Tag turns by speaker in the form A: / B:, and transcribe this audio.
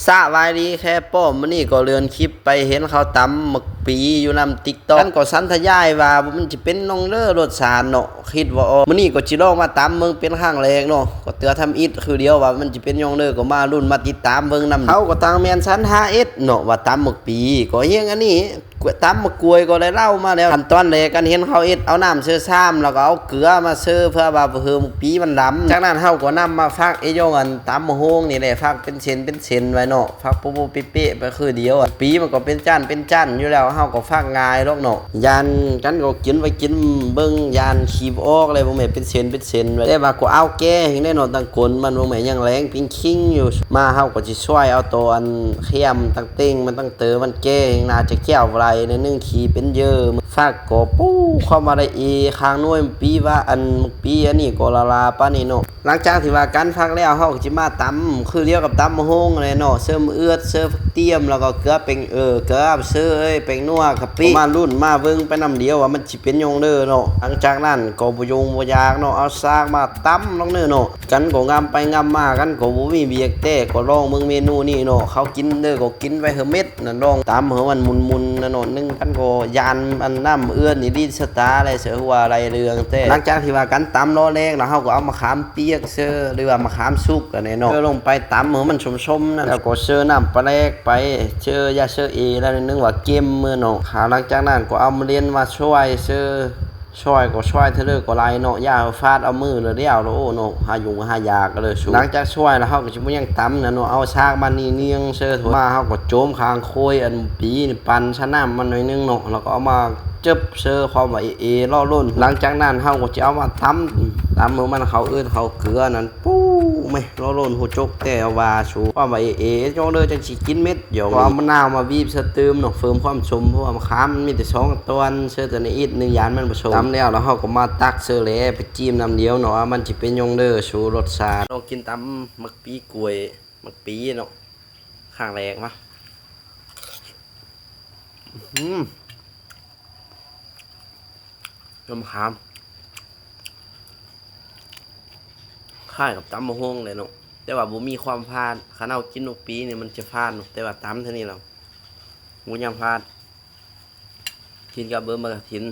A: สะวายดีแค่ป้อมมันนี่ก็เลือนคลิปไปเห็นเขาตำหมึกปีอยู่นำติ๊กต็อกกันก็สันทยายว่ามันจะเป็นน้องเล่อรสชาติเนาะคิดว่ามันนี่ก็จิลองมาตำเมืองเป็นข้างแรงเนาะก็เตือทำอิดคือเดียวว่ามันจะเป็นน้องเล่อก็มารุ่นมาติดตามเบิ่งนำเขาก็ตั้งแมนชั้น5Sเนาะว่าตำหมึกปีก็เฮียงอันนี้ตำมะกรวยก็ได้เล่ามาแล้วขั้นตอนแรกกันเห็นเขาเอ็ดเอาน้ำเชื่อซ้ำแล้วก็เอาเกลือมาเชื่อเพื่อว่าเพิ่มปีมันดำจากนั้นเขาก็นำมาฟักไอ้ย่องตำมะฮงนี่แหละฟักเป็นเส้นไว้เนาะฟักปุ๊บเป๊ะไปคือเดียวปีมันก็เป็นจ้านอยู่แล้วเขาก็ฟักง่ายลอกเนาะยานกันก็กินไปกินเบิ่งยานขีบออกเลยบ่แม่นเป็นเส้นไว้แต่ว่าก็เอาแก้เห็นได้เนาะตั้งกลมันบ่แม่นยังแรงปิ้งคิงอยู่มาเขาก็สิช่วยเอาตัวอันเค็มตั้งเต้งมันตั้งเตอมันแก้น่าจะแก้วไรในนึ่งขีเป็นเยอะฟากก็ปู้เข้ามาได้ค้างน้อยปีว่าอันปีอันนี้ก็ลาป้านี่เนาะหลังจากที่ว่ากันฟักแล้วเฮาก็สิมาตำคือเรียกกับตำมะฮงอะไรเนาะเสริมเอือดเสริมเตรียมแล้วก็เกลือเป็นเกลือเสื้อเป็นนัวกะปิมารุ่นมาเบิ่งไปนำเดียวว่ามันสิเป็นยงเด้อเนาะหลังจากนั้นก็บ่ยงบ่ยากเนาะเอาซากมาตำลงเด้อเนาะกันก็งามไปงามมากันก็บ่มีเบียกแต่ก็ลองเบิ่งเมนูนี้เนาะเขากินเด้อก็กินไว้เฮอเม็ดนั่นลองตำเฮอมันมุนๆนั่นเนาะนึงกันก็ยานอันน้ำเอื้อนนี่ดีสตาอะไรเสือว่าอะไรเรื่องแต่หลังจากที่ว่ากันตำล้อแรงแล้วเฮาก็เอามะขามเปียกเสือหรือว่ามะขามสุกกันเนาะลงไปตำเฮอมันชมๆนั่นแล้วก็เสือน้ำปลาแรกไปเสือยาเสือแล้วนึงว่าเกมมื้อเนาะหลังจากนั้นก็เอามาเรียนมาช่วยเสือช่วยก็ช่วยเธอเลยก็ไล่เนาะย่าฟาดเอามือเลยเดียวโอ้เนาะหายุงหายาก็เลยหลังจากช่วยแล้วเฮาก็สิบ่ยังตำนะเนาะเอาซากมันนี่เนียงเสือมาเฮาก็โจมคางโคยอันปีนี่ปั่นชะน้ำมันหน่อยนึงเนาะแล้วก็เอามาจึบเสือความว่าล่อล้นหลังจากนั้นเฮาก็จะเอามาตำมือมันเขาเขาเกลือนั่นปู้ไม่ล่อล้นหัวจกแต่ว่าชูความว่าจ้องเด้อจังสิกินเม็ดเดี๋ยวเอามะนาวมาบีบเติมเนาะเฟิร์มความชมเพราะว่ามะขามมันมีแต่2ตอนเสือตัวนี้อีก1ยานมันผสมตำแล้วเฮาก็มาตักเสือแหลไปจิ้มน้ำเดียวเนาะมันสิเป็นยงเด้อชูรสชาติเรากินตำมักปีกล้วยมักปีเนาะข้างแรกมาน้ำขามค่ายกับตำมะฮงเลยเนาะแต่ว่าบ่มีความพลาดคันเอากินนกปีนี่มันจะพลาดเนาะแต่ว่าตำเท่านี้เราบ่ยังพลาดกินกับเบอร์มะกะทิน